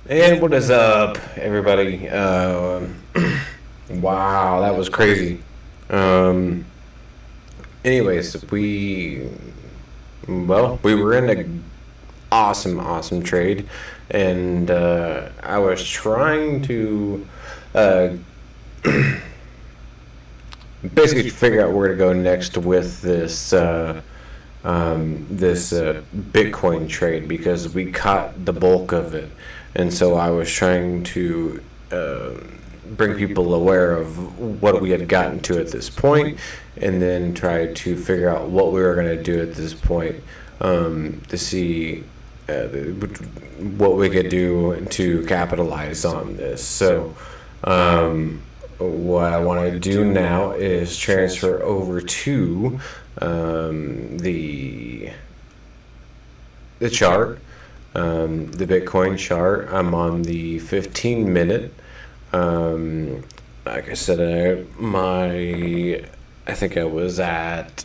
And what is up, everybody? Wow, that was crazy. Um, anyways, we were in a awesome trade, and I was trying to uh, basically figure out where to go next with this Bitcoin trade because we caught the bulk of it, and so I was trying to bring people aware of what we had gotten to at this point, and then try to figure out what we were going to do at this point to see what we could do to capitalize on this. So. What I want to do now is transfer over to the chart, the Bitcoin chart. I'm on the 15-minute. Like I said, I think I was at,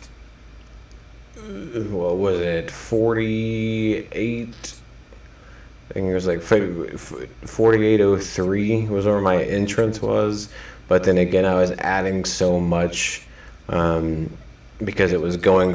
what was it, 48. I think it was like 4803 was where my entrance was. But then again, I was adding so much because it was going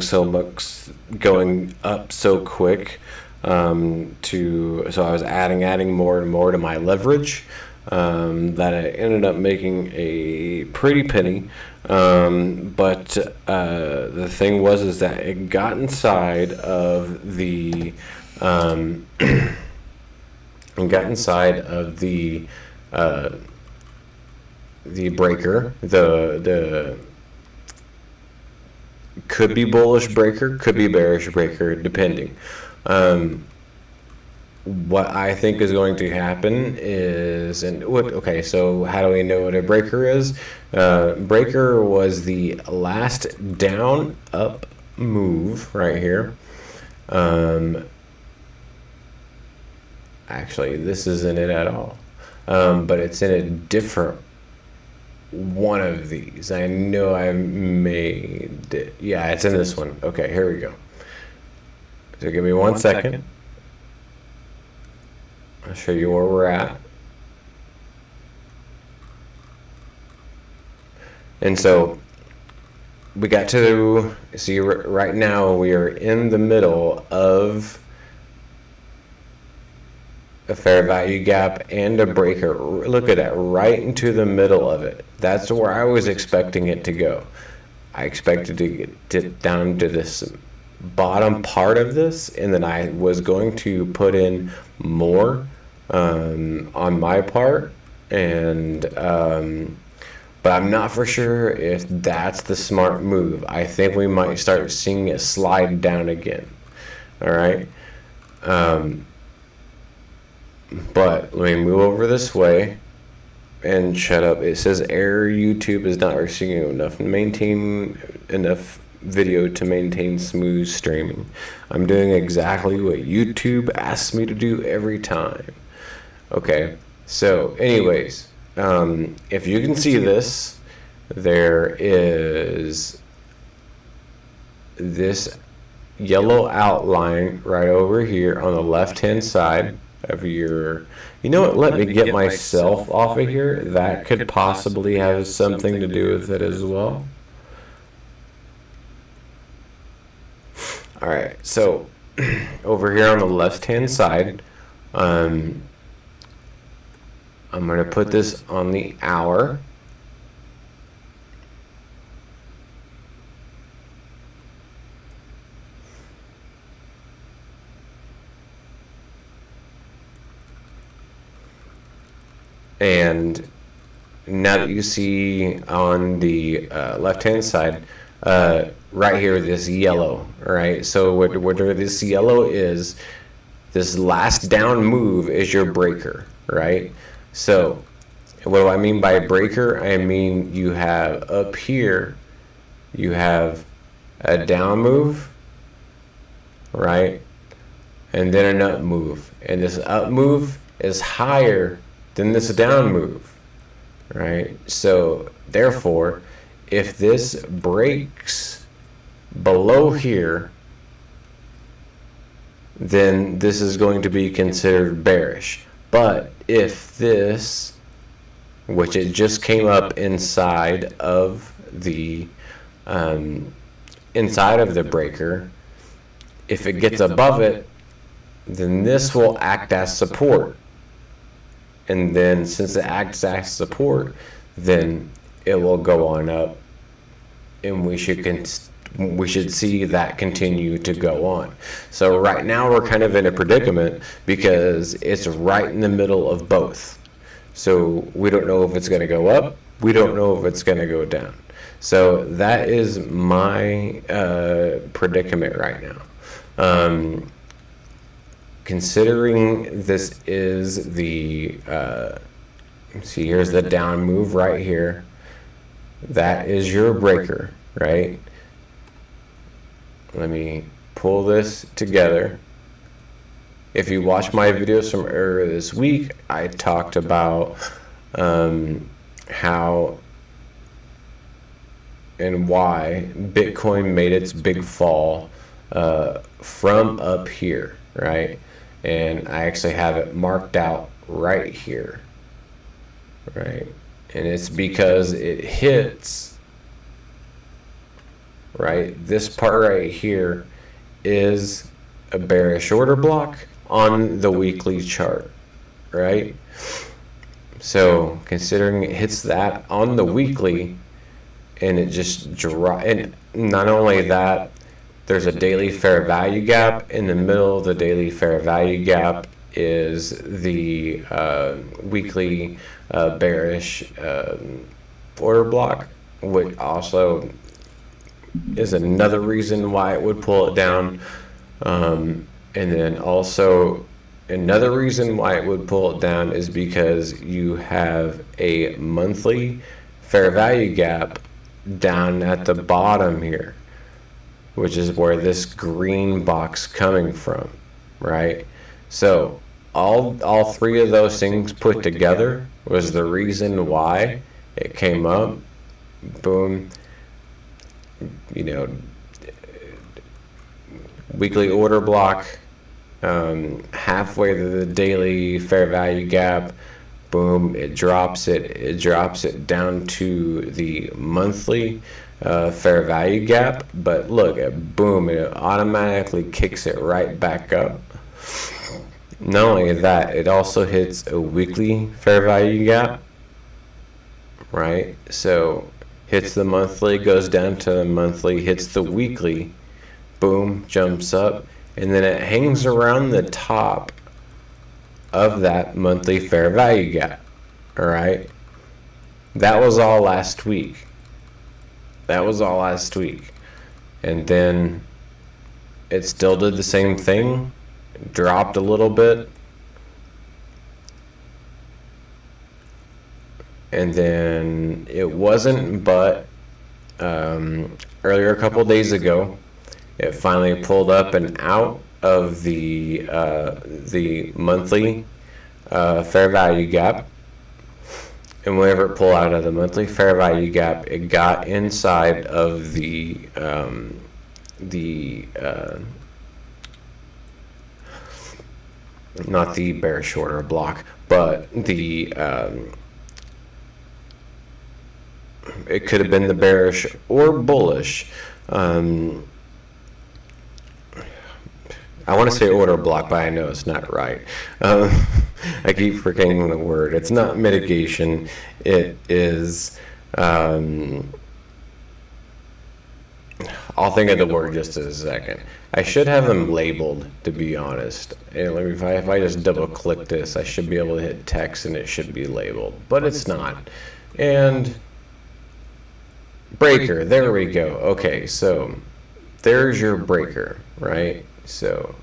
up so quick. So I was adding more and more to my leverage. That I ended up making a pretty penny. But the thing was that it got inside of the and got inside of the breaker, the could be bullish breaker, could be bearish breaker, depending. What I think is going to happen is, okay, so how do we know what a breaker is? Breaker was the last down up move right here. Actually, this isn't it at all. But it's in a different one of these. I know I made it. Yeah, it's in this one. Okay, here we go. So give me one second. I'll show you where we're at. And so we got to, see right now we are in the middle of a fair value gap and a breaker. Look at that, right into the middle of it. That's where I was expecting it to go. I expected to get it down to this bottom part of this, and then I was going to put in more on my part, and but I'm not for sure if that's the smart move. I think we might start seeing it slide down again. All right. But let me move over this way and shut up. It says error. YouTube is not receiving enough video to maintain smooth streaming. I'm doing exactly what YouTube asks me to do every time. Okay, so anyways, if you can see this, there is this yellow outline right over here on the left-hand side of your, you know what, let me get myself off of here. That could possibly have something to do with it as well. All right, so over here on the left-hand side, I'm going to put this on the hour. And now that you see on the left-hand side, right here, this yellow, right? So what this yellow is, this last down move is your breaker, right? So what do I mean by breaker? I mean you have up here, you have a down move, right? And then an up move. And this up move is higher than this down move, right? So therefore, if this breaks below here, then this is going to be considered bearish. But if this, which it just came up inside of the breaker, if it gets above it, then this will act as support. And then since it acts as support, then it will go on up, and we should see that continue to go on. So right now we're kind of in a predicament because it's right in the middle of both. So we don't know if it's going to go up, we don't know if it's going to go down. So that is my predicament right now. Considering this is the see, here's the down move right here. That is your breaker, right? Let me pull this together. If you watch my videos from earlier this week, I talked about how and why Bitcoin made its big fall from up here, right? And I actually have it marked out right here, right? And it's because it hits, right? This part right here is a bearish order block on the weekly chart, right? So considering it hits that on the weekly, and it just drops, and not only that, there's a daily fair value gap. In the middle of the daily fair value gap is the weekly bearish order block, which also is another reason why it would pull it down. And then also another reason why it would pull it down is because you have a monthly fair value gap down at the bottom here, which is where this green box coming from, right? So all three of those things put together was the reason why it came up. Boom. You know, weekly order block, halfway to the daily fair value gap. Boom, it drops it down to the monthly fair value gap, but look at boom, it automatically kicks it right back up. Not only that, it also hits a weekly fair value gap, right? So hits the monthly, goes down to the monthly, hits the weekly, boom, jumps up, and then it hangs around the top of that monthly fair value gap. All right, that was all last week. And then it still did the same thing, dropped a little bit, and then it wasn't but earlier a couple days ago it finally pulled up and out of the monthly fair value gap. And whenever it pulled out of the monthly fair value gap, it got inside of the not the bearish order block, but the it could have been the bearish or bullish. I want to say order block, but I know it's not right. I keep forgetting the word. It's not mitigation. It is. I'll think of the word just in a second. I should have them labeled, to be honest. And if I just double click this, I should be able to hit text and it should be labeled, but it's not. And breaker, there we go. Okay, so there's your breaker, right? So,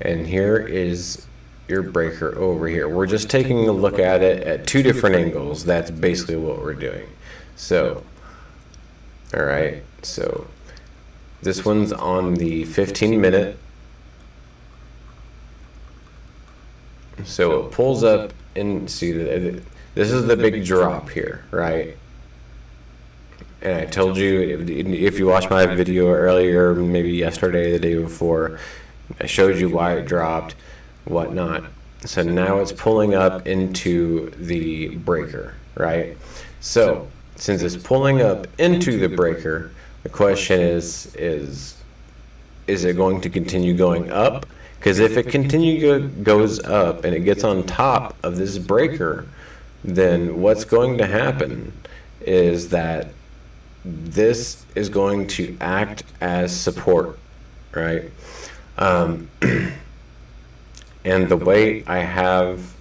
and here is your breaker over here. We're just taking a look at it at two different angles. That's basically what we're doing. So, all right, so this one's on the 15-minute. So it pulls up and see that this is the big drop here, right? And I told you, if you watched my video earlier, maybe yesterday, the day before, I showed you why it dropped, whatnot. So now it's pulling up into the breaker, right? So since it's pulling up into the breaker, the question is it going to continue going up? Because if it goes up and it gets on top of this breaker, then what's going to happen is that this is going to act as support, right? And the way I have,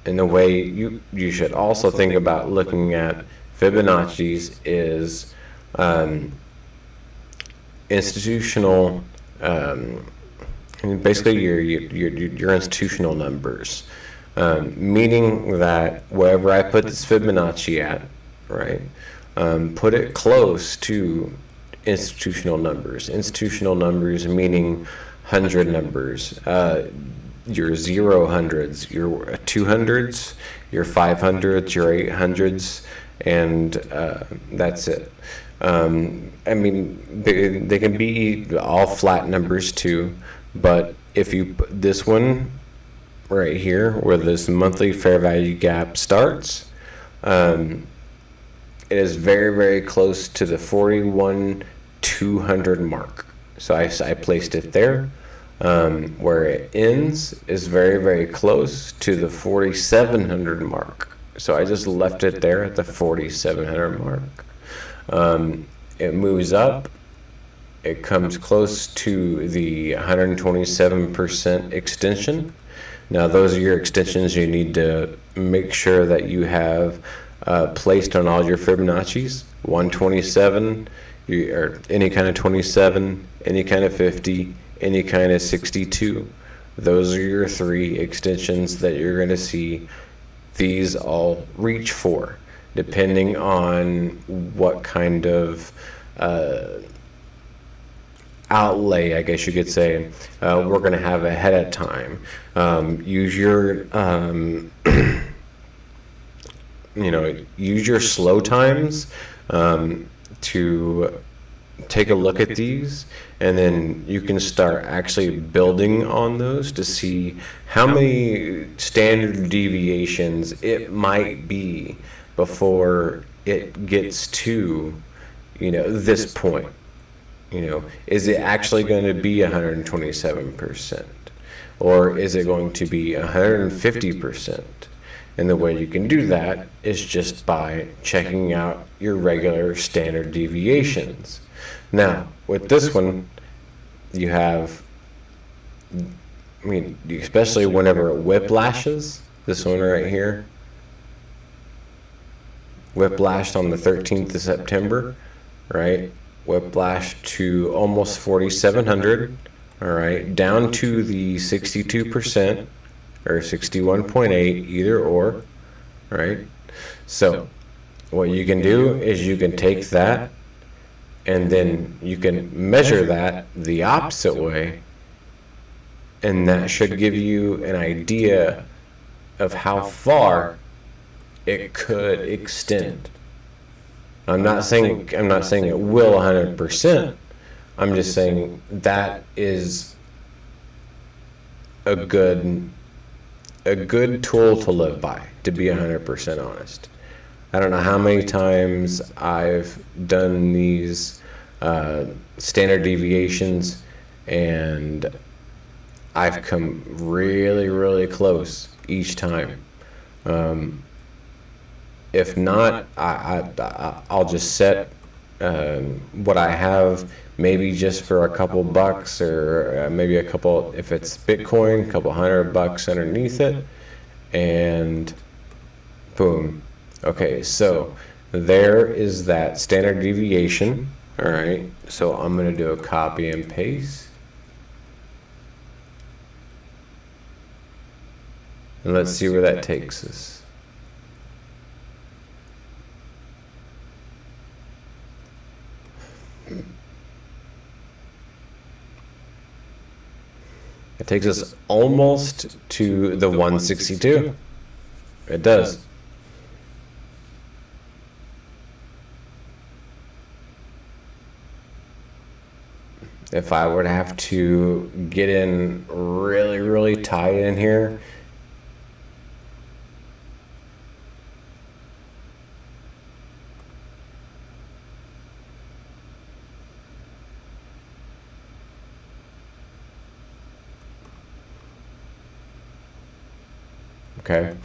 and the way you should also think about looking at Fibonacci's is institutional, and basically your institutional numbers, meaning that wherever I put this Fibonacci at, right, put it close to institutional numbers. Institutional numbers meaning 100 numbers, your 0-hundreds, your 200s, your 500s, your 800s, and that's it. I mean, they can be all flat numbers too, but if you put this one right here where this monthly fair value gap starts, it is very, very close to the 41,200 mark. So I placed it there. Where it ends is very, very close to the 4,700 mark. So I just left it there at the 4,700 mark. It moves up. It comes close to the 127% extension. Now, those are your extensions you need to make sure that you have placed on all your Fibonacci's. 127, or any kind of 27, any kind of 50, any kind of 62. Those are your 3 extensions that you're going to see these all reach for, depending on what kind of outlay, I guess you could say, we're going to have ahead of time. Use your use your slow times to take a look at these, and then you can start actually building on those to see how many standard deviations it might be before it gets to, this point. Is it actually going to be 127%, or is it going to be 150%? And the way you can do that is just by checking out your regular standard deviations. Now, with this one, you have, especially whenever it whiplashes, this one right here, whiplashed on the 13th of September, right? Whiplash to almost 4,700, all right, down to the 62%, or 61.8, either or, right? So what you can do is you can take that, and then you can measure that the opposite way, and that should give you an idea of how far it could extend. I'm not saying it will 100%. I'm just saying that is a good tool to live by, to be 100% honest. I don't know how many times I've done these standard deviations, and I've come really, really close each time. If not, I'll just set what I have, maybe just for a couple bucks, or maybe a couple, if it's Bitcoin, a couple $100 underneath it, and boom. Okay, so there is that standard deviation. All right, so I'm going to do a copy and paste. And let's see where that takes us. It takes us almost to the 162. It does. if I would have to get in really tight in here, okay,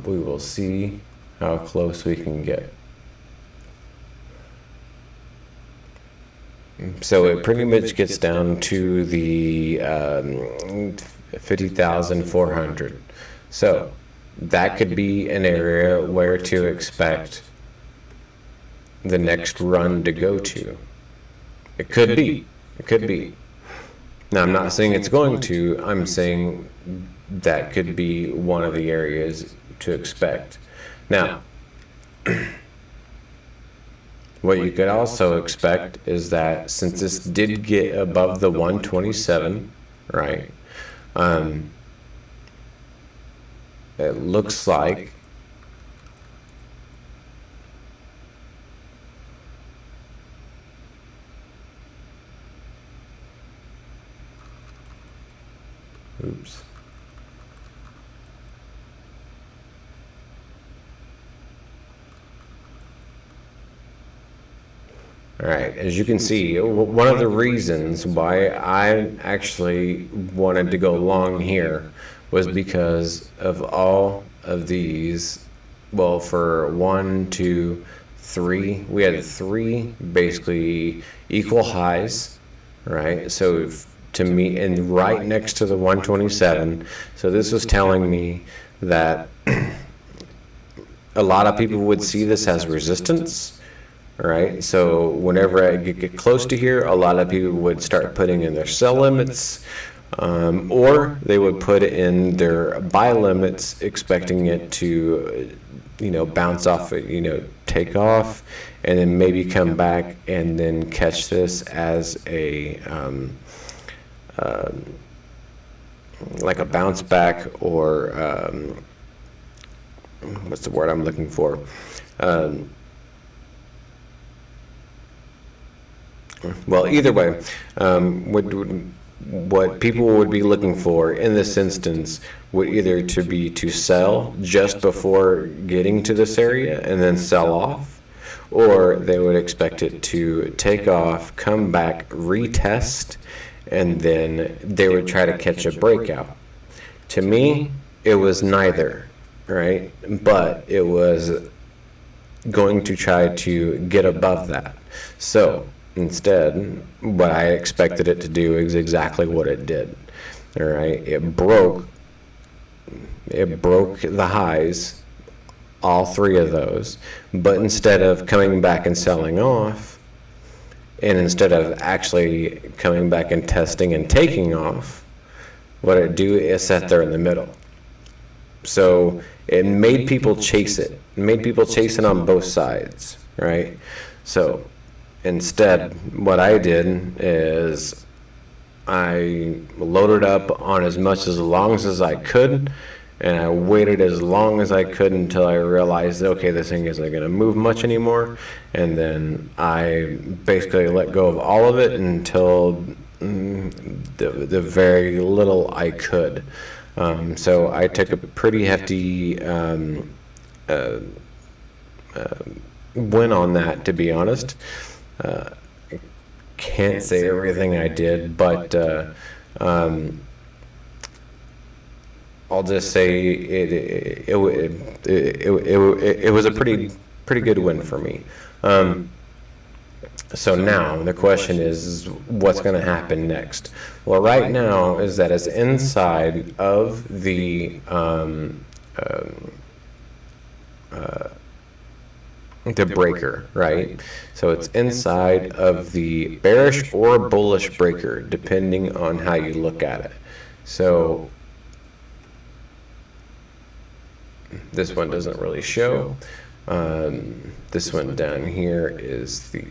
we will see how close we can get. So it pretty much gets down to the 50,400. So that could be an area where to expect the next run to go to. It could be. It could be. Now, I'm not saying it's going to. I'm saying that could be one of the areas to expect. Now, what you could also expect is that since this did get above the 127, right, it looks like oops. All right, as you can see, one of the reasons why I actually wanted to go long here was because of all of these. Well, for 1, 2, 3, we had 3 basically equal highs, right? So to me, and right next to the 127. So this was telling me that a lot of people would see this as resistance. All right, so whenever I get close to here, a lot of people would start putting in their sell limits, or they would put in their buy limits, expecting it to, bounce off, take off, and then maybe come back and then catch this as a like a bounce back, or what's the word I'm looking for? Well, either way, what people would be looking for in this instance would either to sell just before getting to this area and then sell off, or they would expect it to take off, come back, retest, and then they would try to catch a breakout. To me, it was neither, right? But it was going to try to get above that. So instead, what I expected it to do is exactly what it did. All right, it broke the highs, all 3 of those, but instead of coming back and selling off, and instead of actually coming back and testing and taking off, what it do is sat there in the middle. So it made people chase it. It made people chase it on both sides, right? So instead, what I did is I loaded up on as long as I could, and I waited as long as I could until I realized, okay, this thing isn't going to move much anymore, and then I basically let go of all of it until the very little I could. So I took a pretty hefty win on that, to be honest. Can't say everything I did, but I'll just say it was a pretty good win for me. So now the question is, what's going to happen next? Well, right now is that it's inside of the breaker, right? So it's inside of the bearish or bullish breaker, depending on how you look at it. So this one doesn't really show. This one down here is the,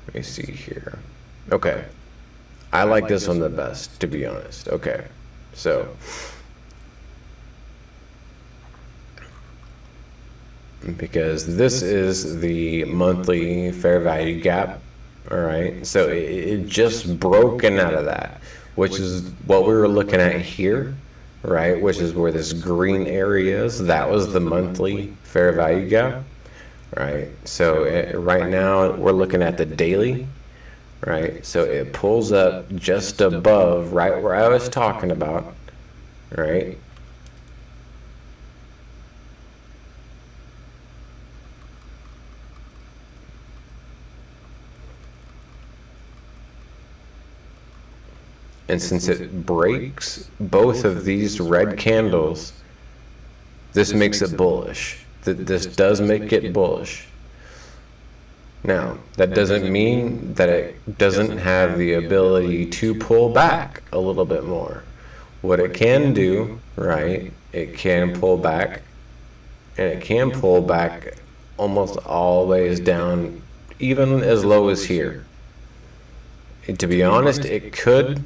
let me see here. Okay, I like this one the best, to be honest. Okay, so because this is the monthly fair value gap. All right, so it just broken out of that, which is what we were looking at here, right? Which is where this green area is. That was the monthly fair value gap, right? So right now we're looking at the daily, right? So it pulls up just above, right where I was talking about, right? And since it breaks both of these red candles, this makes it bullish. This does make it bullish. Now, that doesn't mean that it doesn't have the ability to pull back a little bit more. What it can do, right, it can pull back, and it can pull back almost always down, even as low as here. And to be honest, it could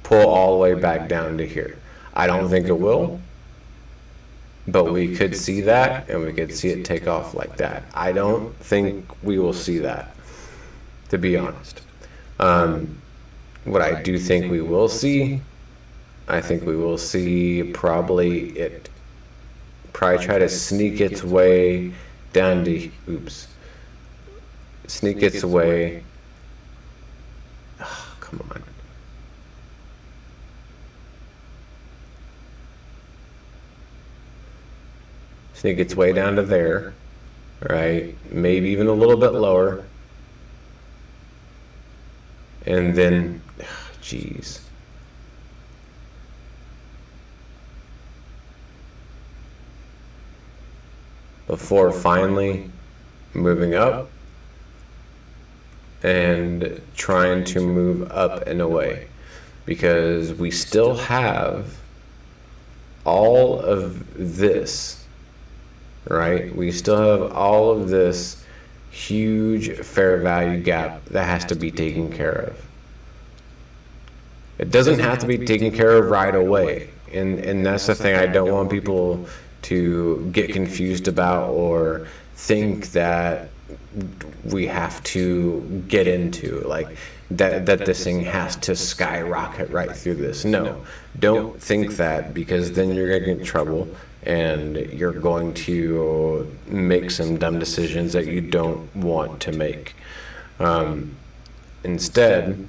pull all the way back down to here. I don't think it will, but we could see that, and we could see it take off like that. I don't think we will see that, to be honest. What I do think we will see, I think we will see probably try to sneak its way down to, sneak its way, oh, come on. Sneak its way down to there, right? Maybe even a little bit lower. And then, geez. Before finally moving up and trying to move up and away. Because we still have all of this. Right? We still have all of this huge fair value gap that has to be taken care of. It doesn't have to be taken care of right away. And that's the thing I don't want people to get confused about or think that we have to get into, like that this thing has to skyrocket right through this. No, don't think that, because then you're going to get in trouble. And you're going to make some dumb decisions that you don't want to make. Instead,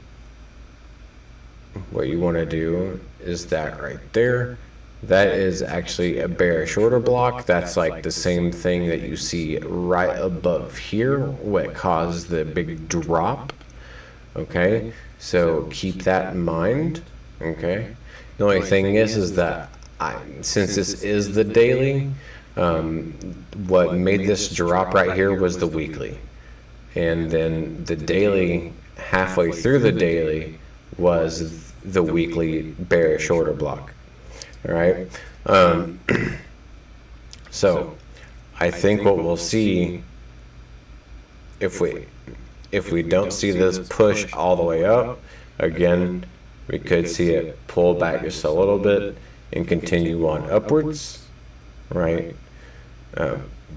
what you want to do is that right there. That is actually a bearish order block. That's like the same thing that you see right above here, what caused the big drop. Okay, so keep that in mind. Okay, the only thing is that since this is the daily, what made this drop right here was the weekly. And then the daily, halfway through the daily, was the weekly bearish order block. All right? So I think what we'll see, if we don't see this push all the way up, again, we could see it pull back just a little bit and continue on upwards, right?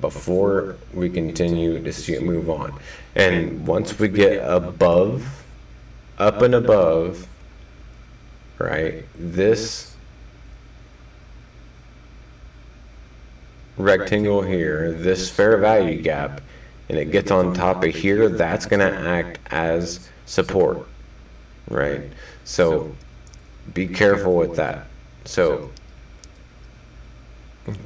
Before we continue to see it move on. And once we get above, up and above, right, this rectangle here, this fair value gap, and it gets on top of here, that's going to act as support, right? So be careful with that. So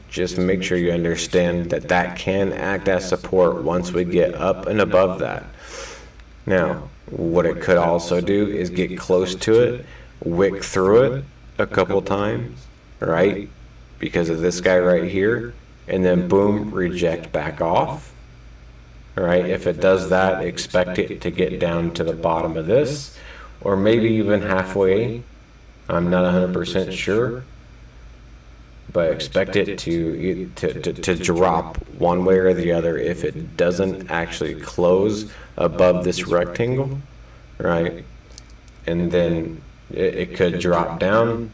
just make sure you understand that that can act as support once we get up and above that. Now, what it could also do is get close to it, wick through it a couple times, right? Because of this guy right here, and then boom, reject back off. All right, if it does that, expect it to get down to the bottom of this, or maybe even halfway. I'm not 100% sure, but expect it to drop one way or the other if it doesn't actually close above this rectangle, right? And then it could drop down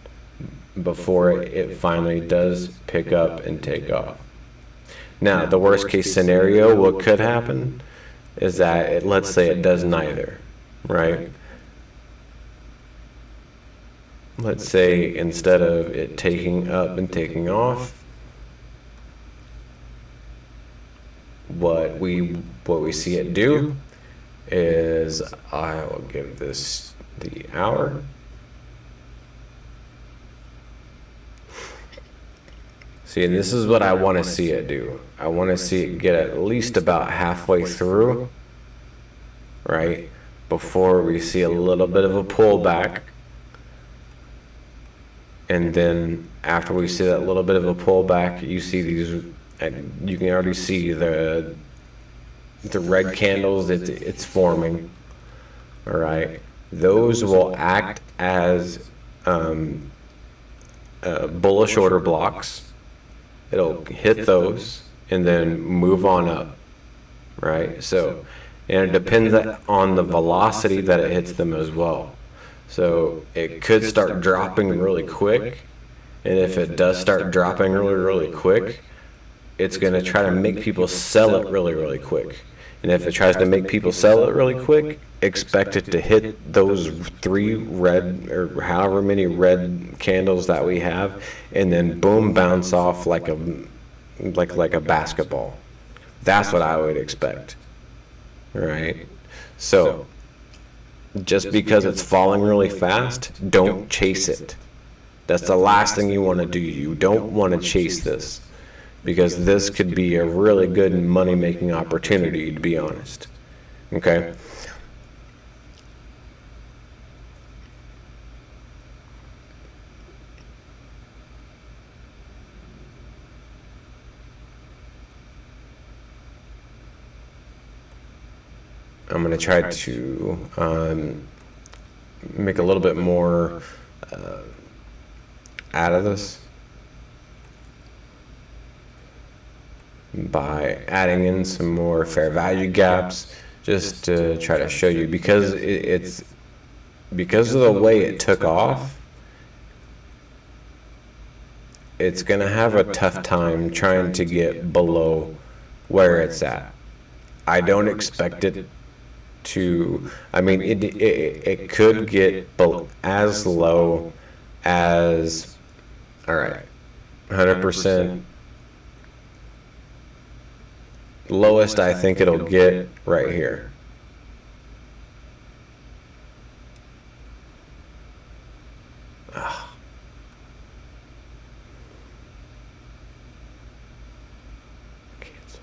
before it finally does pick up and take off. Now, the worst case scenario, what could happen is that let's say it does neither, right? Let's say instead of it taking up and taking off, what we see it do is, I will give this the hour. See, and this is what I want to see it do. I want to see it get at least about halfway through, right, before we see a little bit of a pullback. And then after we see that little bit of a pullback, you see these, you can already see the red candles it's forming. All right, those will act as bullish order blocks. It'll hit those and then move on up, right? So, and it depends on the velocity that it hits them as well. So it could start dropping really quick, and if it does start dropping really quick, it's going to try to make people sell it really quick. And if it tries to make people sell it really quick, expect it to hit those 3 red or however many red candles that we have, and then boom, bounce off like a basketball. That's what I would expect. All right. So just because it's falling really fast, don't chase it. That's the last thing you want to do. You don't want to chase this, because this could be a really good money-making opportunity, to be honest. Okay? I'm going to try to make a little bit more out of this by adding in some more fair value gaps, just to try to show you, because it's because of the way it took off, it's going to have a tough time trying to get below where it's at. I don't expect it to, I mean, it could get as low as, all right, 100%. Lowest I think it'll get right here. Cancel.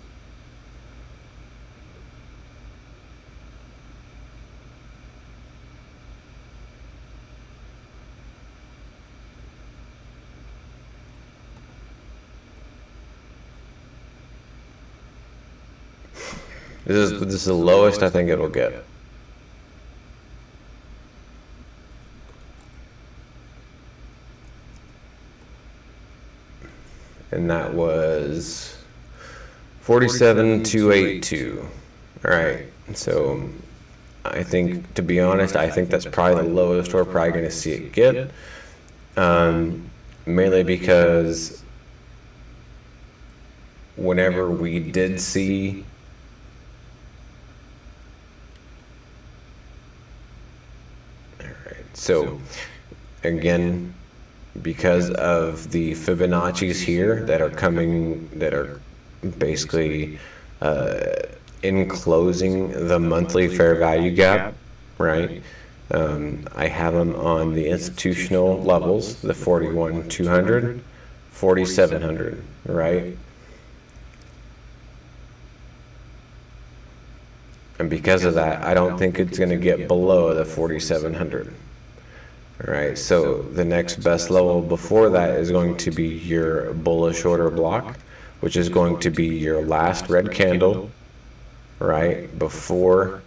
This is the lowest I think it'll get. And that was 47,282. All right. So I think, to be honest, I think that's probably the lowest we're probably going to see it get. Mainly because whenever we did see So again, because of the Fibonacci's here that are coming, that are basically enclosing the monthly fair value gap, right? I have them on the institutional levels, the 41,200, 4,700, right? And because of that, I don't think it's going to get below the 4,700. All right, so the next best level before that is going to be your bullish order block, which is going to be your last red candle, right, before,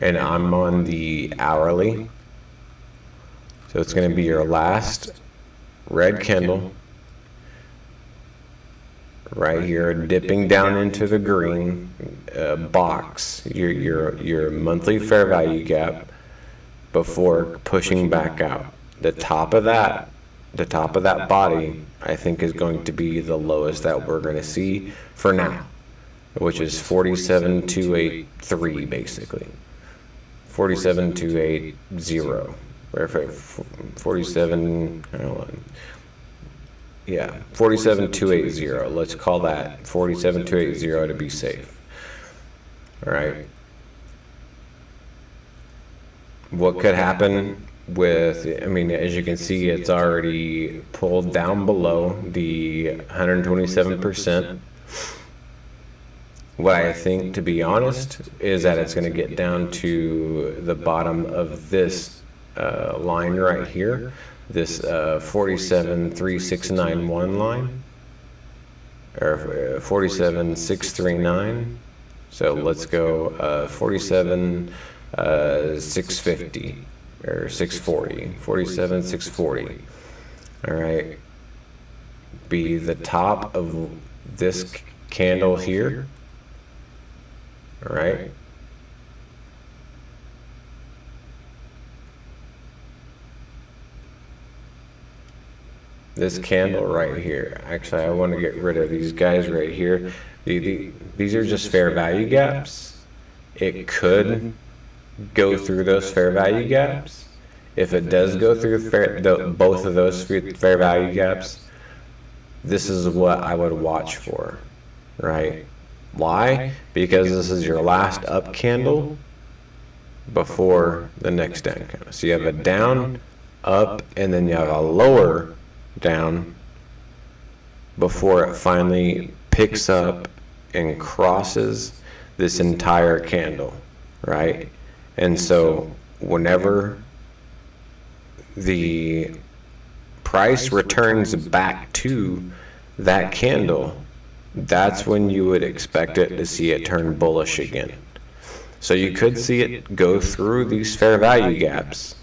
and I'm on the hourly. So it's going to be your last red candle right here, dipping down into the green box, your monthly fair value gap, before pushing back out. The top of that body, I think, is going to be the lowest that we're going to see for now. which is 47,283 basically. 47,280, or 47, I don't know. Yeah, 47,280. Let's call that 47,280 to be safe. All right. What could happen with, I mean, as you can see, it's already pulled down below the 127%. What I think, to be honest, is that it's going to get down to the bottom of this line right here, this 47,3691 line, or 47,639. So let's go 47,650 or 640, 47,640. All right, be the top of this candle here. All right. This candle right here. Actually, I want to get rid of these guys right here. These are just fair value gaps. It could go through those fair value gaps. If it does go through both of those fair value gaps, this is what I would watch for, right? Why? Because this is your last up candle before the next down candle. So you have a down, up, and then you have a lower down before it finally picks up and crosses this entire candle, right? And so whenever the price returns back to that candle, that's when you would expect it to see it turn bullish again. So you could see it go through these fair value gaps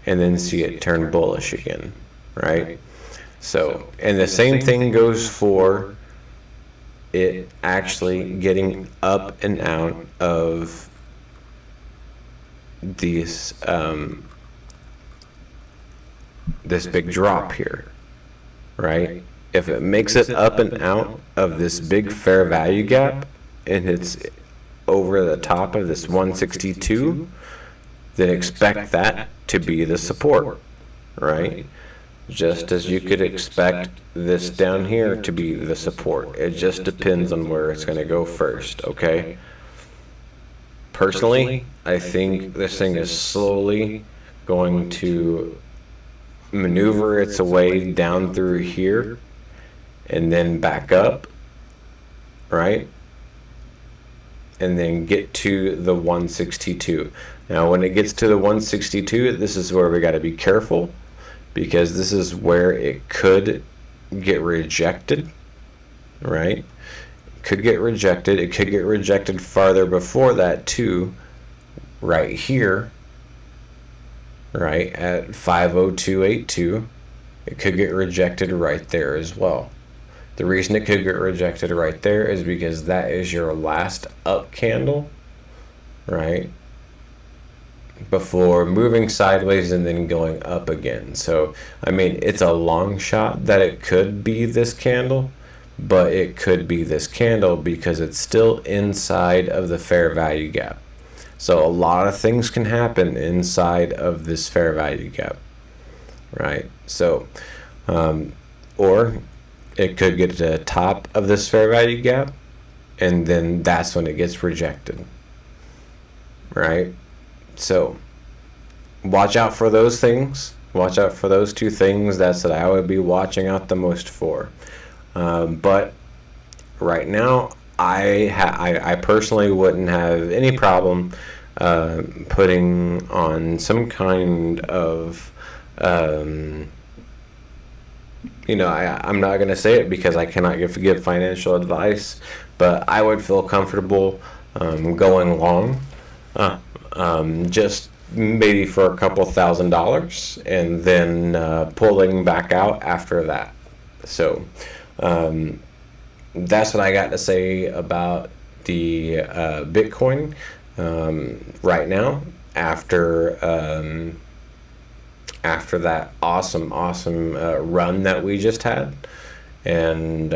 and then see it turn bullish again, right? So, and the same thing goes for it actually getting up and out of these this big drop here, right? If it makes it up and out of this big fair value gap and it's over the top of this 162, then expect that to be the support, right? Just as you could expect this down here to be the support. It just depends on where it's going to go first, okay? Personally, I think this thing is slowly going to maneuver its way down through here and then back up, right? And then get to the 162. Now, when it gets to the 162, this is where we got to be careful, because this is where it could get rejected, right? It could get rejected. It could get rejected farther before that too, right here, right at 50282. It could get rejected right there as well. The reason it could get rejected right there is because that is your last up candle, right? Before moving sideways and then going up again. So, I mean, it's a long shot that it could be this candle, but it could be this candle because it's still inside of the fair value gap. So a lot of things can happen inside of this fair value gap, right? So, or it could get to the top of this fair value gap, and then that's when it gets rejected, right? So watch out for those things. Watch out for those two things. That's what I would be watching out the most for. But right now, I personally wouldn't have any problem putting on some kind of I'm not going to say it because I cannot give financial advice, but I would feel comfortable going long, just maybe for a couple $1,000 and then pulling back out after that. So that's what I got to say about the Bitcoin right now after that awesome run that we just had. And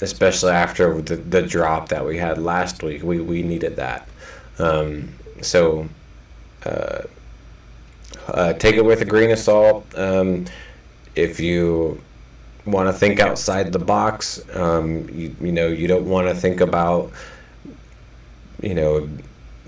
especially after the drop that we had last week. We needed that. So take it with a grain of salt. If you want to think outside the box, you don't want to think about,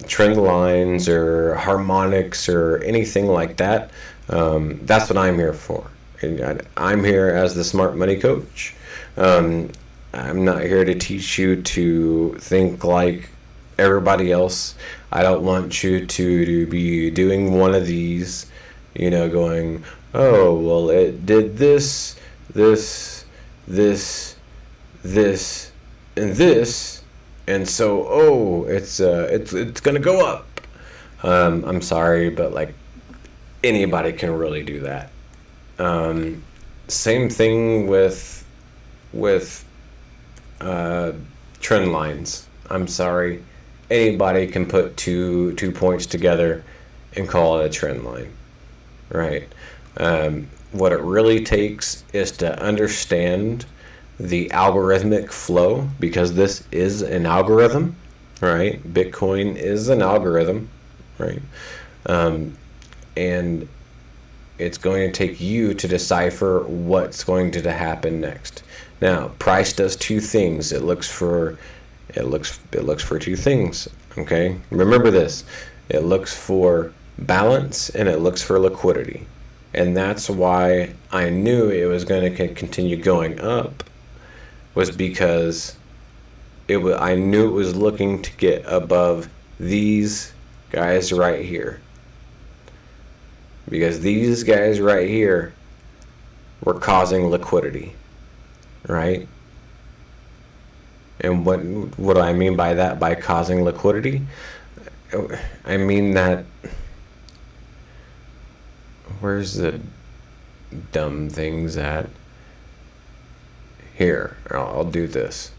trend lines or harmonics or anything like that. That's what I'm here for. And I'm here as the smart money coach. I'm not here to teach you to think like everybody else. I don't want you to be doing one of these, going, oh, well, it did this, this, this, this, and this, and so, oh, it's gonna go up. I'm sorry, but like anybody can really do that. Same thing with trend lines. I'm sorry, anybody can put two points together and call it a trend line, right? What it really takes is to understand the algorithmic flow, because this is an algorithm, right? Bitcoin is an algorithm, right? And it's going to take you to decipher what's going to happen next. Now, price does two things. It looks for two things. Okay, remember this. It looks for balance and it looks for liquidity, and that's why I knew it was going to continue going up. Was because I knew it was looking to get above these guys right here. Because these guys right here were causing liquidity, right? And what do I mean by that, by causing liquidity? I mean that, where's the dumb things at? Here, I'll do this.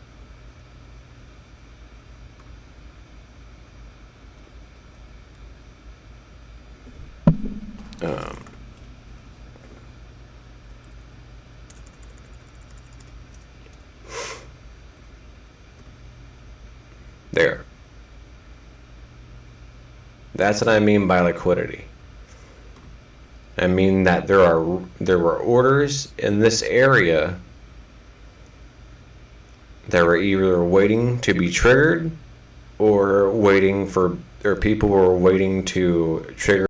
There. That's what I mean by liquidity. I mean that there were orders in this area that were either waiting to be triggered or people were waiting to trigger